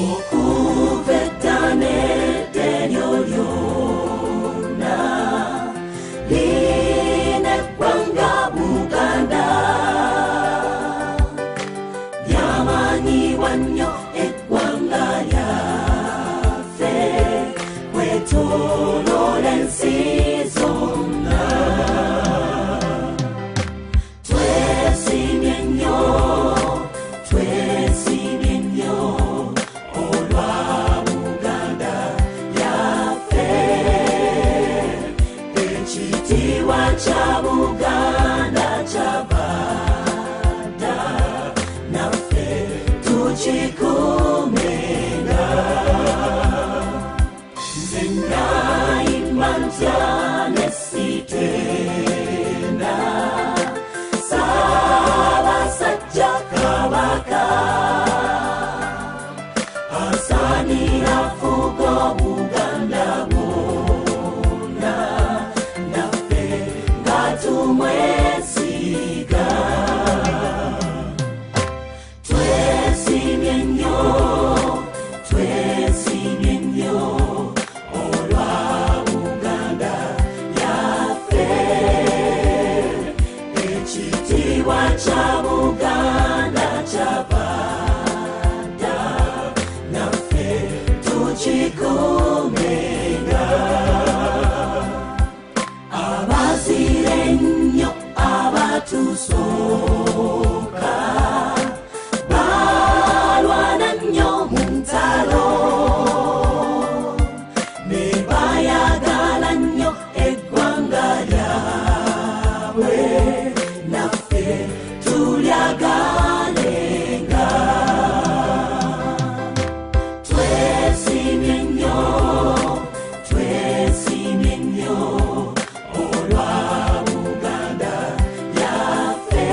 okuvetane denyolyona line kwanga Buganda yamanyiwa nnyo eggwanga lyaffe kwetoloola ensi zonna twesimye nnyo olwa Buganda yaffe ekitiibwa kya Buganda kyabadda naffe tukikuumenga nze nayimba ntya ne sitenda Ssaabasajja Kabaka asaanira fuga Buganda bwonna naffe nga tumwesiga twesimye nnyo olwa Buganda yaffe ekitiibwa kya Buganda kyabadda naffe tukikuumenga abazire ennyo abatusooka balwana nnyo mu ntalo ne bayagala nnyo eggwanga lyabwe naffe tulyagalenga twesimye nnyo olwa Buganda yaffe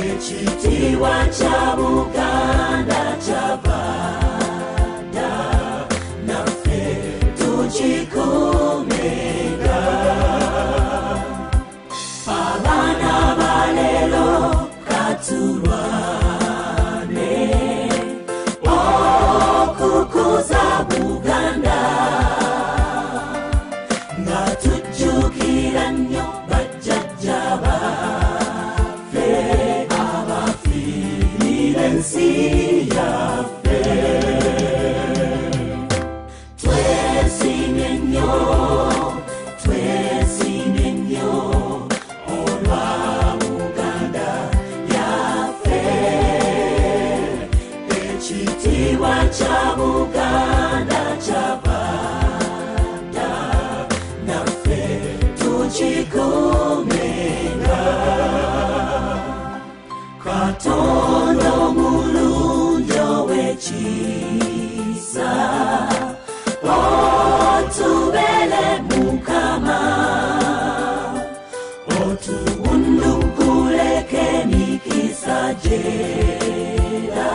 ekitiibwa kya Buganda kyabadda naffe tukikuumenga abaana balero katulwane okukuza Buganda nga tujjukira nnyo bajjajja baffe abafiirira ensi yaffe twesimye nnyo olwa Buganda yaffe ekitiibwa kya Buganda kyabadda naffe tukikuumenga Katonda omulungi ow'ekisa otubeere Mukama otubunduguleko emikisa gy'era